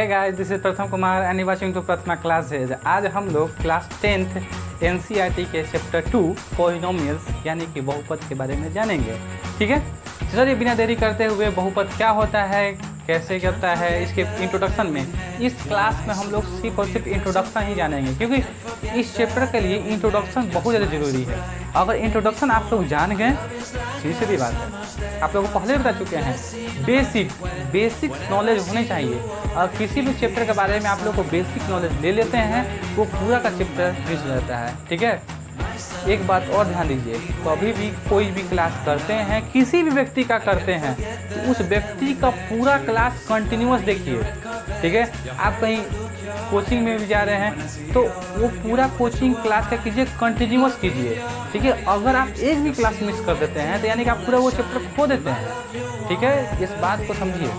Hey guys, this is Pratham Kumar and you watching to Prathama classes. आज हम लोग क्लास 10th एनसीईआरटी के चैप्टर 2 पॉलिनोमियल्स यानी कि बहुपद के बारे में जानेंगे। ठीक है, चलिए बिना देरी करते हुए बहुपद क्या होता है, कैसे करता है, इसके इंट्रोडक्शन में इस क्लास में हम लोग सिर्फ और सिर्फ इंट्रोडक्शन ही जानेंगे, क्योंकि इस चैप्टर के लिए इंट्रोडक्शन बहुत ज़्यादा ज़रूरी है। अगर इंट्रोडक्शन आप लोग जान गए, सीधी बात है, आप लोगों को पहले बता चुके हैं, बेसिक नॉलेज होनी चाहिए। और किसी भी चैप्टर के बारे में आप लोग को बेसिक नॉलेज ले लेते हैं, वो पूरा का चैप्टर मिस रहता है। ठीक है, एक बात और ध्यान दीजिए, कभी भी कोई भी क्लास करते हैं, किसी भी व्यक्ति का करते हैं, तो उस व्यक्ति का पूरा क्लास कंटिन्यूअस देखिए। ठीक है, आप कहीं कोचिंग में भी जा रहे हैं तो वो पूरा कोचिंग क्लास का कीजिए, कंटिन्यूअस कीजिए। ठीक है, अगर आप एक भी क्लास मिस कर देते हैं तो यानी कि आप पूरा वो चैप्टर खो देते हैं। ठीक है, इस बात को समझिए।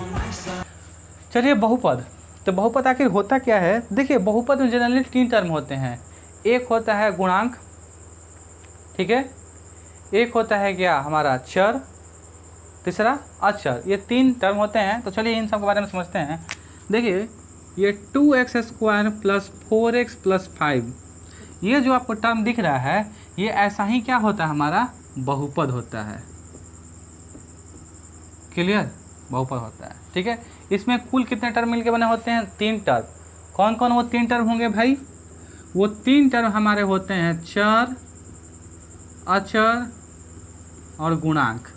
चलिए, बहुपद। तो बहुपद आखिर होता क्या है? देखिए, बहुपद में जनरली 3 टर्म होते हैं। एक होता है गुणांक, ठीक है, एक होता है क्या हमारा चर, तीसरा अचर। ये 3 टर्म होते हैं। तो चलिए इन सब के बारे में समझते हैं। देखिए, ये 2x² + 4x + 5, ये जो आपको टर्म दिख रहा है, ये ऐसा ही क्या होता है, हमारा बहुपद होता है। क्लियर, बहुपद होता है। ठीक है, इसमें कुल कितने टर्म मिलके बने होते हैं? 3 टर्म। कौन कौन वो 3 टर्म होंगे भाई? वो 3 टर्म हमारे होते हैं चर, अचर और गुणांक।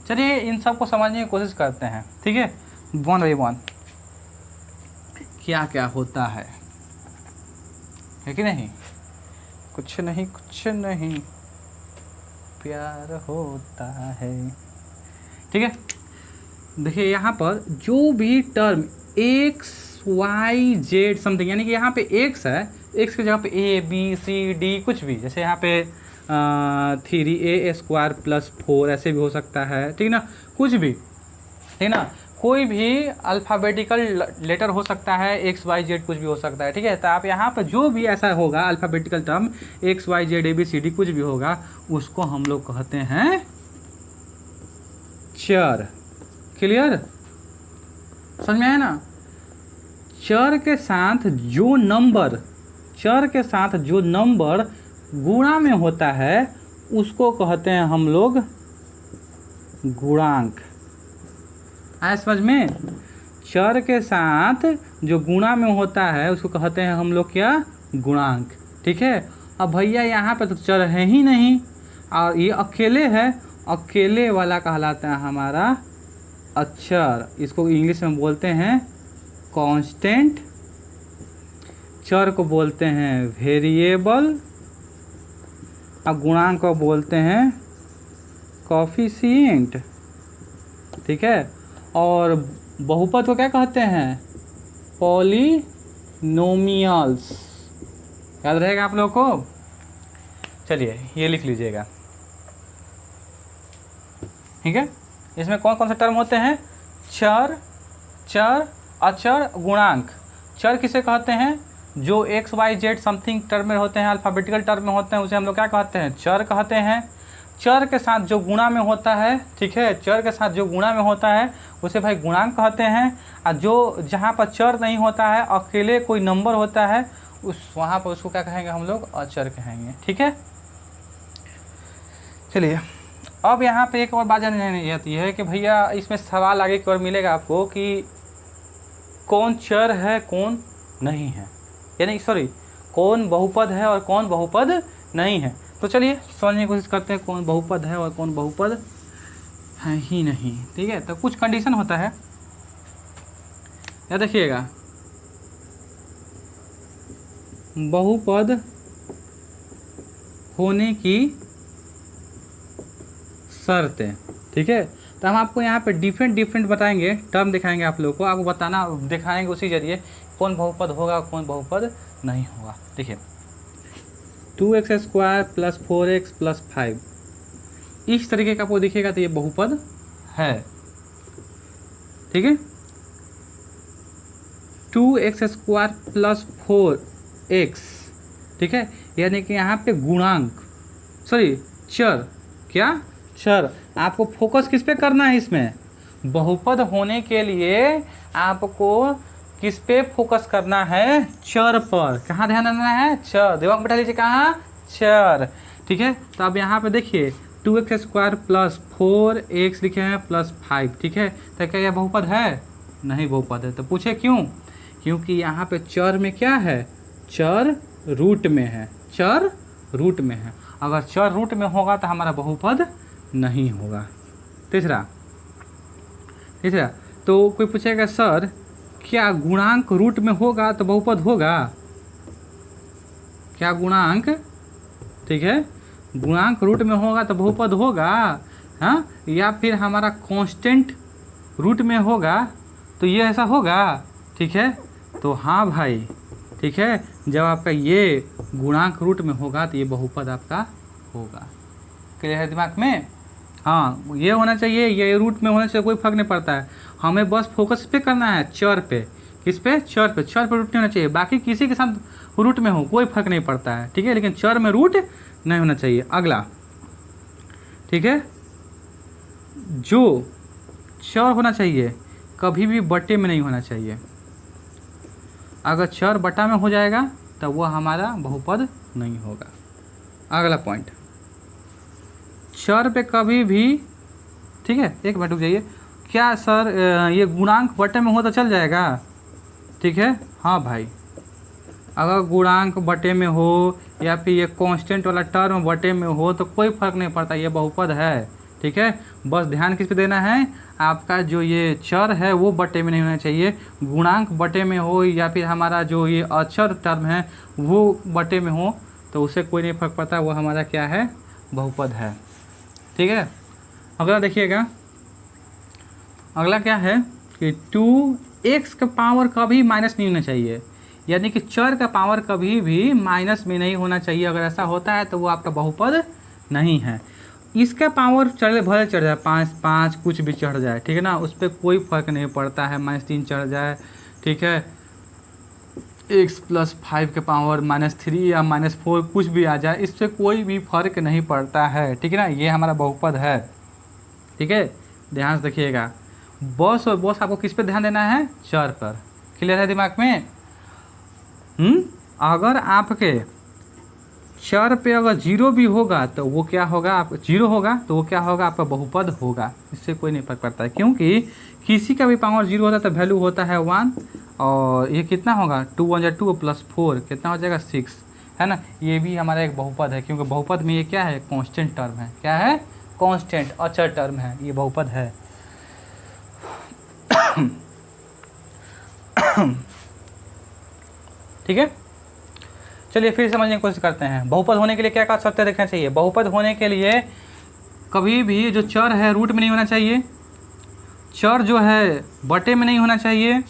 चलिए इन सब को समझने की कोशिश करते हैं। ठीक है, 1 by 1 क्या क्या होता है कि नहीं? कुछ नहीं प्यार होता है। ठीक है, देखिए यहाँ पर जो भी term x y z something, यानी कि यहाँ पे x है, x की जगह पे a b c d कुछ भी, जैसे यहाँ पे 3a² + 4 ऐसे भी हो सकता है। ठीक ना, कुछ भी, ठीक ना, कोई भी अल्फ़ाबेटिकल लेटर हो सकता है, x y z कुछ भी हो सकता है। ठीक है, तो आप यहाँ पर जो भी ऐसा होगा alphabetical term x y z a b c d कुछ भी होगा, उसको हम लोग कहते हैं चर। क्लियर, समझ में आया ना? चर के साथ जो नंबर गुणा में होता है उसको कहते हैं हम लोग गुणांक। आया समझ में? चर के साथ जो गुणा में होता है उसको कहते हैं हम लोग क्या? गुणांक। ठीक है, अब भैया यहाँ पे तो चर है ही नहीं और ये अकेले है, अकेले वाला कहलाता है हमारा अचर। इसको इंग्लिश में बोलते हैं कांस्टेंट, चर को बोलते हैं वेरिएबल, अब गुणांक को बोलते हैं कोफिशिएंट। ठीक है, और बहुपद को क्या कहते हैं? पॉलिनोमियल्स। याद रहेगा आप लोगों को? चलिए ये लिख लीजिएगा। ठीक है, इसमें कौन कौन से टर्म होते हैं? चर, अचर, गुणांक। चर किसे कहते हैं? जो x y z something term में होते हैं, अल्फ़ाबेटिकल टर्म में होते हैं, उसे हम लोग क्या कहते हैं? चर कहते हैं। चर के साथ जो गुणा में होता है, ठीक है, चर के साथ जो गुणा में होता है उसे भाई गुणांक कहते हैं। और जो जहाँ पर चर नहीं होता है, अकेले कोई नंबर होता है, वहाँ पर उसको क्या कहेंगे हम लोग? अचर कहेंगे। ठीक है, चलिए अब यहाँ पे एक और बात जानने आती है कि भैया इसमें सवाल आगे की ओर मिलेगा आपको कि कौन चर है कौन नहीं है, यानी सॉरी कौन बहुपद है और कौन बहुपद नहीं है। तो चलिए समझने की कोशिश करते हैं कौन बहुपद है और कौन बहुपद है ही नहीं। ठीक है, तो कुछ कंडीशन होता है, याद रखिएगा। बहुपद होने की शर्तें। ठीक है, तो हम आपको यहाँ पे डिफरेंट बताएंगे, टर्म दिखाएंगे आप लोगों को, आपको बताना दिखाएंगे उसी जरिए कौन बहुपद होगा कौन बहुपद नहीं होगा। देखिए, 2x² + 4x + 5 इस तरीके का आपको दिखेगा तो ये बहुपद है। ठीक है, 2x² + 4x, ठीक है, यानी कि यहाँ पे गुणांक, सॉरी चर, क्या चर। आपको फोकस किस पे करना है? इसमें बहुपद होने के लिए आपको किस पे फोकस करना है? चर पर। कहाँ ध्यान देना है? चर। दिमाग बैठा लीजिए कहाँ? चर। ठीक है, तो अब यहाँ पे देखिए 2x² प्लस 4x लिखे हैं प्लस 5। ठीक है, तो क्या यह बहुपद है? नहीं बहुपद है। तो पूछे क्यों? क्योंकि यहाँ पे चर में क्या है? चर रूट में है। चर रूट में है। अगर चर रूट में होगा तो हमारा बहुपद नहीं होगा। तीसरा तो कोई पूछेगा सर क्या गुणांक रूट में होगा तो बहुपद होगा? क्या गुणांक, ठीक है, गुणांक रूट में होगा तो बहुपद होगा? हाँ, या फिर हमारा कांस्टेंट रूट में होगा तो ये ऐसा होगा? ठीक है, तो हाँ भाई, ठीक है, जब आपका ये गुणांक रूट में होगा तो ये बहुपद आपका होगा। क्लियर है दिमाग में? हाँ, ये होना चाहिए, ये रूट में होना चाहिए, कोई फर्क नहीं पड़ता है। हमें बस फोकस पे करना है, चर पे। किस पे? चर पे। चर पे रूट नहीं होना चाहिए, बाकी किसी के साथ रूट में हो कोई फर्क नहीं पड़ता है। ठीक है, लेकिन चर में रूट नहीं होना चाहिए। अगला, ठीक है, जो चर होना चाहिए कभी भी बटे में नहीं होना चाहिए। अगर चर बटा में हो जाएगा तब वो हमारा बहुपद नहीं होगा। अगला पॉइंट, चर पे कभी भी, ठीक है, एक मिनट रुक जाइए, क्या सर ये गुणांक बटे में हो तो चल जाएगा? ठीक है, हाँ भाई, अगर गुणांक बटे में हो या फिर ये कांस्टेंट वाला टर्म बटे में हो तो कोई फर्क नहीं पड़ता, ये बहुपद है। ठीक है, बस ध्यान किस पे देना है? आपका जो ये चर है वो बटे में नहीं होना चाहिए। गुणांक बटे में हो या फिर हमारा जो ये अचर टर्म है वो बटे में हो तो उससे कोई नहीं फर्क पड़ता, वो हमारा क्या है? बहुपद है। ठीक है, अगला देखिएगा, अगला क्या है कि 2x का पावर कभी माइनस नहीं होना चाहिए, यानी कि चर का पावर कभी भी माइनस में नहीं होना चाहिए। अगर ऐसा होता है तो वो आपका बहुपद नहीं है। इसका पावर चढ़े भले चढ़ जाए, 5 कुछ भी चढ़ जाए, ठीक है ना, उस पर कोई फर्क नहीं पड़ता है। -3 चढ़ जाए, ठीक है, x + 5 के पावर -3 या -4 कुछ भी आ जाए, इससे कोई भी फर्क नहीं पड़ता है। ठीक है ना, ये हमारा बहुपद है। ठीक है, ध्यान से देखिएगा, बॉस और बॉस आपको किस पे ध्यान देना है? चर पर। क्लियर है दिमाग में? अगर आपके चर पे अगर 0 भी होगा तो वो क्या होगा? आप 0 होगा तो वो क्या होगा? आपका बहुपद होगा। इससे कोई नहीं फर्क पड़ता है, क्योंकि किसी का भी पावर 0 होता है तो वैल्यू होता है 1, और ये कितना होगा? 2 × 2 + 4 कितना हो जाएगा? 6, है ना। ये भी हमारा एक बहुपद है, क्योंकि बहुपद में ये क्या है? कांस्टेंट टर्म है। क्या है? कांस्टेंट, अचर टर्म है, ये बहुपद है। ठीक है, चलिए फिर समझने की कोशिश करते हैं। बहुपद होने के लिए क्या क्या शर्तें देखना चाहिए? बहुपद होने के लिए कभी भी जो चर है रूट में नहीं होना चाहिए, चर जो है बटे में नहीं होना चाहिए,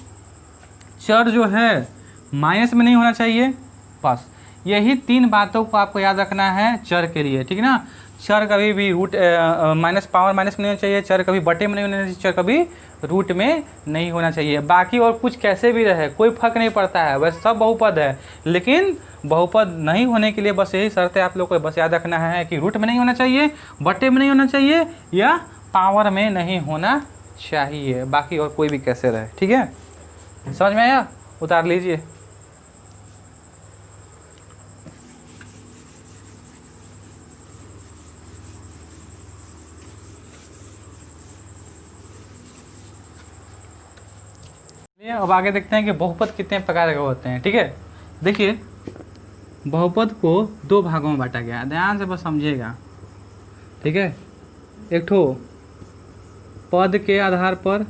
चर जो है माइनस में नहीं होना चाहिए। बस यही 3 बातों को आपको याद रखना है चर के लिए। ठीक है ना, चर कभी भी रूट माइनस पावर माइनस में नहीं होना चाहिए, चर कभी बटे में नहीं होना चाहिए, चर कभी रूट में नहीं होना चाहिए। बाकी और कुछ कैसे भी रहे कोई फर्क नहीं पड़ता है, वैसे सब बहुपद है। लेकिन बहुपद नहीं होने के लिए बस यही शर्त है आप लोग को बस याद रखना है कि रूट में नहीं होना चाहिए, बटे में नहीं होना चाहिए, या पावर में नहीं होना चाहिए। बाकी और कोई भी कैसे रहे। ठीक है, समझ में आया? उतार लीजिए। अब आगे देखते हैं कि बहुपद कितने प्रकार के होते हैं। ठीक है, देखिए बहुपद को 2 भागों में बांटा गया है, ध्यान से बस समझिएगा। ठीक है, एक ठो पद के आधार पर,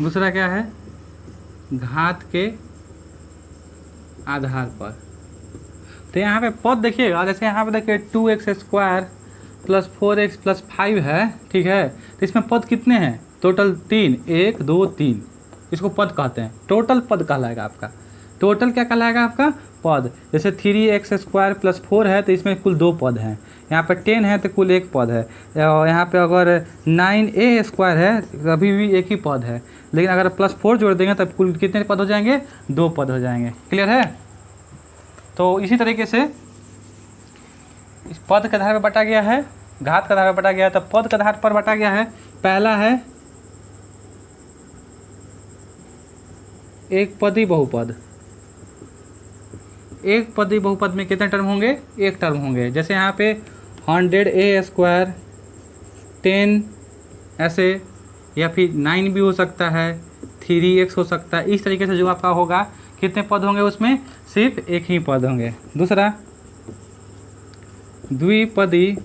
दूसरा क्या है? घात के आधार पर। तो यहाँ पे पद देखिएगा, जैसे यहाँ पे देखिए 2x² + 4x + 5 है। ठीक है, तो इसमें पद कितने हैं? टोटल 3, 1 2 3, इसको पद कहते हैं। टोटल पद कहलाएगा आपका। टोटल क्या कहलाएगा आपका? पद। जैसे 3x² + 4 है तो इसमें कुल 2 पद हैं। यहाँ पे 10 है तो कुल 1 पद है। और यहाँ पे अगर 9a² है अभी भी 1 ही पद है, लेकिन अगर +4 जोड़ देंगे तब कुल कितने पद हो जाएंगे? 2 पद हो जाएंगे। क्लियर है? तो इसी तरीके से इस पद के आधार पर बांटा गया है, घात के आधार पर बांटा गया है। तो पद के आधार पर बांटा गया है, पहला है एक पदी बहुपद, एक पदी बहुपद में कितने टर्म होंगे? एक टर्म होंगे। जैसे यहाँ पे 100a² 10 ऐसे, या फिर 9 भी हो सकता है, 3x हो सकता है। इस तरीके से जो आपका होगा, कितने पद होंगे उसमें? सिर्फ एक ही पद होंगे। दूसरा द्विपदी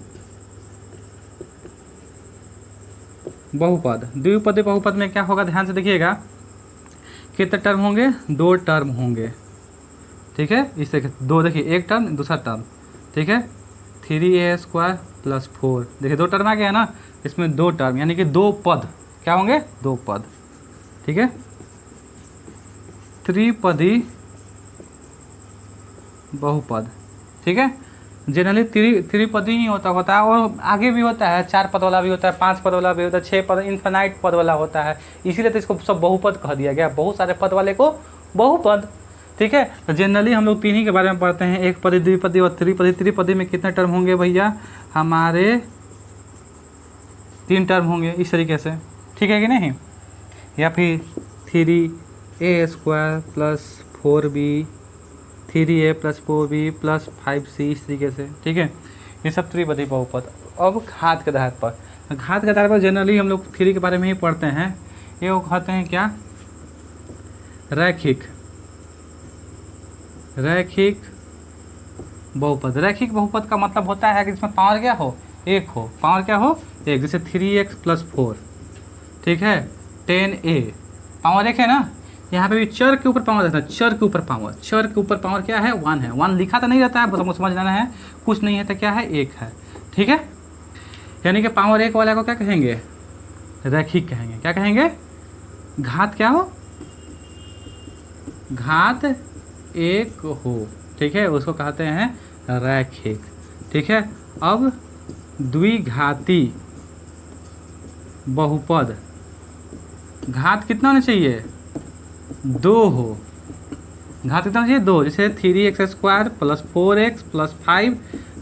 बहुपद, द्विपदी बहुपद में क्या होगा? ध्यान से देखिएगा, कितने टर्म होंगे? 2 टर्म होंगे, ठीक है। इस तरीके दो, देखिए एक टर्म दूसरा टर्म, ठीक है। 3a² + 4, देखिए 2 टर्म आ गया ना, इसमें 2 टर्म यानी कि 2 पद क्या होंगे? 2 पद, ठीक है। त्रिपदी बहुपद, ठीक है। जनरली त्रिपदी ही होता है, और आगे भी होता है, 4 पद वाला भी होता है, 5 पद वाला भी होता है, 6 पद, इन्फिनाइट पद वाला होता है। इसीलिए तो इसको सब बहुपद कह दिया गया, बहुत सारे पद वाले को बहुपद, ठीक है। तो जनरली हम लोग 3 ही के बारे में पढ़ते हैं, एक पदी, द्विपदी और त्रिपदी। त्रिपदी में कितने टर्म होंगे भैया? हमारे 3 टर्म होंगे, इस तरीके से, ठीक है कि नहीं। या फिर 3a² + 4b, 3a + 4b + 5c, इस तरीके से, ठीक है। ये सब त्रिपदी बहुपद। अब घात के आधार पर, घात के आधार पर जनरली हम लोग 3 के बारे में ही पढ़ते हैं। ये वो कहते हैं क्या? रैखिक, रैखिक बहुपद। रैखिक बहुपद का मतलब होता है कि इसमें पावर क्या हो? एक हो। पावर क्या हो? एक। जैसे 3x + 4, ठीक है, 10a, पावर एक है ना। यहाँ पे भी चर के ऊपर पावर रहता है, चर के ऊपर पावर, चर के ऊपर पावर क्या है? 1 है। 1 लिखा तो नहीं रहता है, बस हमको समझ लेना है, कुछ नहीं है तो क्या है? एक है, ठीक है। यानी कि पावर एक वाले को क्या कहेंगे? रैखिक कहेंगे। क्या कहेंगे? घात क्या हो? घात एक हो, ठीक है, उसको कहते हैं रैखिक, ठीक है। अब द्विघाती बहुपद, घात कितना होना चाहिए? 2 हो। घात कितना चाहिए? 2। जैसे 3x² + 4x + 5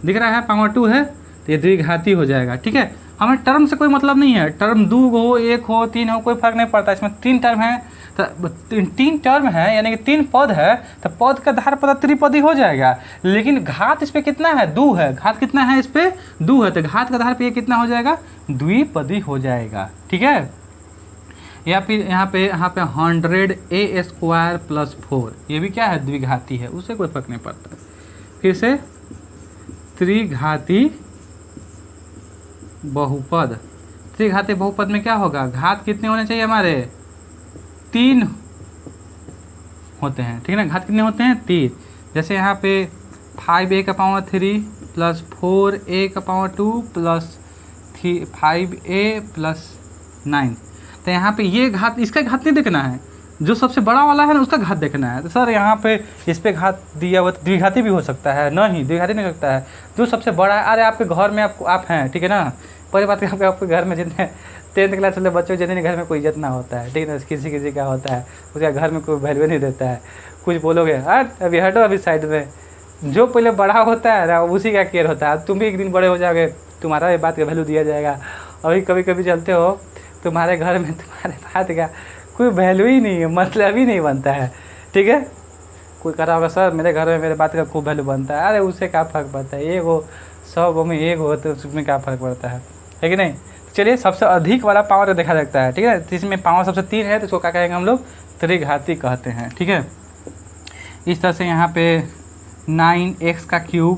दिख रहा है, पावर 2 है, तो ये द्विघाती हो जाएगा, ठीक है। हमें टर्म से कोई मतलब नहीं है, टर्म 2 हो, 1 हो, 3 हो, कोई फर्क नहीं पड़ता। इसमें 3 टर्म है, तो 3 टर्म है यानी कि 3 पद है, तो पद के आधार पर त्रिपदी हो जाएगा। लेकिन घात इस पर कितना है? 2 है। घात कितना है? इस पर 2 है, तो घात के आधार पर ये कितना हो जाएगा? द्विपदी हो जाएगा, ठीक है। या फिर यहाँ पे 100a² + 4, ये भी क्या है? द्विघाती है, उससे कोई फर्क नहीं पड़ता। फिर से त्रिघाती बहुपद, त्रिघाती बहुपद में क्या होगा? घात कितने होने चाहिए हमारे? 3 होते हैं, ठीक है ना। घात कितने होते हैं? 3। जैसे यहाँ पे 5a³ + 4a² + 5a + 9, तो यहाँ पे ये घात, इसका घात नहीं देखना है, जो सबसे बड़ा वाला है ना उसका घात देखना है। तो सर यहाँ पे इस पे घात दिया हुआ, तो द्विघाती भी हो सकता है। नहीं, द्विघाती नहीं हो सकता है, जो सबसे बड़ा है। अरे आपके घर में आप हैं, ठीक है ना। पहली बात है, आपके घर में जितने 10th क्लास वाले बच्चों, जितने घर में कोई इज्जत ना होता है, ठीक है ना, किसी किसी का होता है, उसका घर में कोई वैल्यू नहीं देता है। कुछ बोलोगे, अभी हटो अभी साइड में, जो पहले बड़ा होता है ना उसी का केयर होता है। तुम भी एक दिन बड़े हो जाओगे, तुम्हारा ये बात का वैल्यू दिया जाएगा। अभी कभी कभी चलते हो, तुम्हारे घर में तुम्हारे बात का कोई वैल्यू ही नहीं है, मतलब ही नहीं बनता है, ठीक है। कोई कह रहा होगा, सर मेरे घर में मेरे बात का खूब वैल्यू बनता है। अरे उससे क्या फ़र्क पड़ता है? एक हो, 100 में एक हो, तो उसमें क्या फ़र्क पड़ता है कि नहीं। चलिए, सबसे अधिक वाला पावर देखा जाता है, ठीक है। जिसमें पावर सबसे 3 है, तो उसको क्या कहेंगे हम लोग? त्रिघाती कहते हैं, ठीक है। इस तरह से यहाँ पे 9x³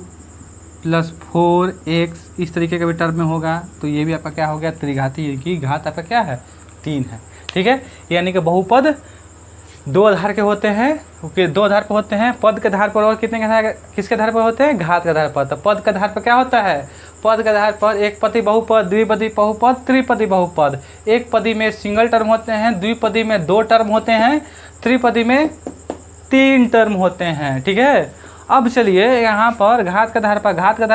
+ 4x, इस तरीके का भी टर्म में होगा, तो ये भी आपका क्या हो गया? त्रिघाती की घात आपका क्या है? 3 है, ठीक है। यानी कि बहुपद 2 आधार के होते हैं, क्योंकि 2 आधार पर होते हैं। पद के आधार पर और कितने के आधार, किसके आधार पर होते हैं? घात के आधार पर। तो पद के आधार पर क्या होता है? पद के आधार पर एक पदी बहुपद, द्विपदी बहुपद, त्रिपदी बहुपद। एक पदी में सिंगल टर्म होते हैं, द्विपदी में 2 टर्म होते हैं, त्रिपदी में 3 टर्म होते हैं, ठीक है। अब चलिए यहाँ पर घात के आधार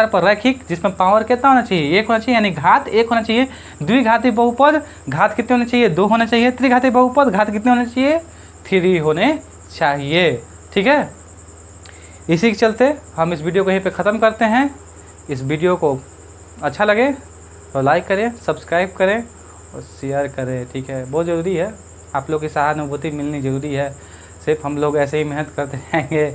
पर रैखिक, जिसमें पावर कितना होना चाहिए? 1 होना चाहिए, यानी घात 1 होना चाहिए। द्विघाती बहुपद, घात कितने होने चाहिए? 2 होना चाहिए। त्रिघाती बहुपद, घात कितने होने चाहिए? 3 होने चाहिए, ठीक है। इसी के चलते हम इस वीडियो को यहीं पे ख़त्म करते हैं। इस वीडियो को अच्छा लगे तो लाइक करें, सब्सक्राइब करें और शेयर करें, ठीक है। बहुत ज़रूरी है, आप लोग की सहानुभूति मिलनी ज़रूरी है। सिर्फ हम लोग ऐसे ही मेहनत करते रहेंगे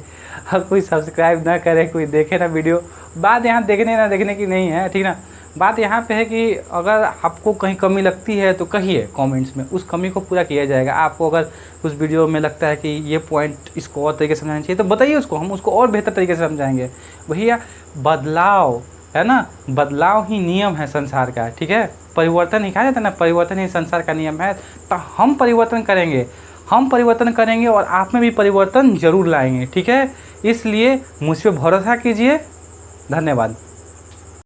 और कोई सब्सक्राइब ना करे, कोई देखे ना वीडियो। बात यहाँ देखने ना देखने की नहीं है, ठीक ना। बात यहाँ पे है कि अगर आपको कहीं कमी लगती है तो कहिए कमेंट्स में, उस कमी को पूरा किया जाएगा। आपको अगर उस वीडियो में लगता है कि ये पॉइंट इसको और तरीके से समझाना चाहिए तो बताइए उसको, हम उसको और बेहतर तरीके से समझाएंगे। भैया बदलाव है ना, बदलाव ही नियम है संसार का, ठीक है। परिवर्तन ही कहा जाता है ना, परिवर्तन ही संसार का नियम है। तो हम परिवर्तन करेंगे, हम परिवर्तन करेंगे और आप में भी परिवर्तन जरूर लाएंगे, ठीक है। इसलिए मुझ पर भरोसा कीजिए। धन्यवाद।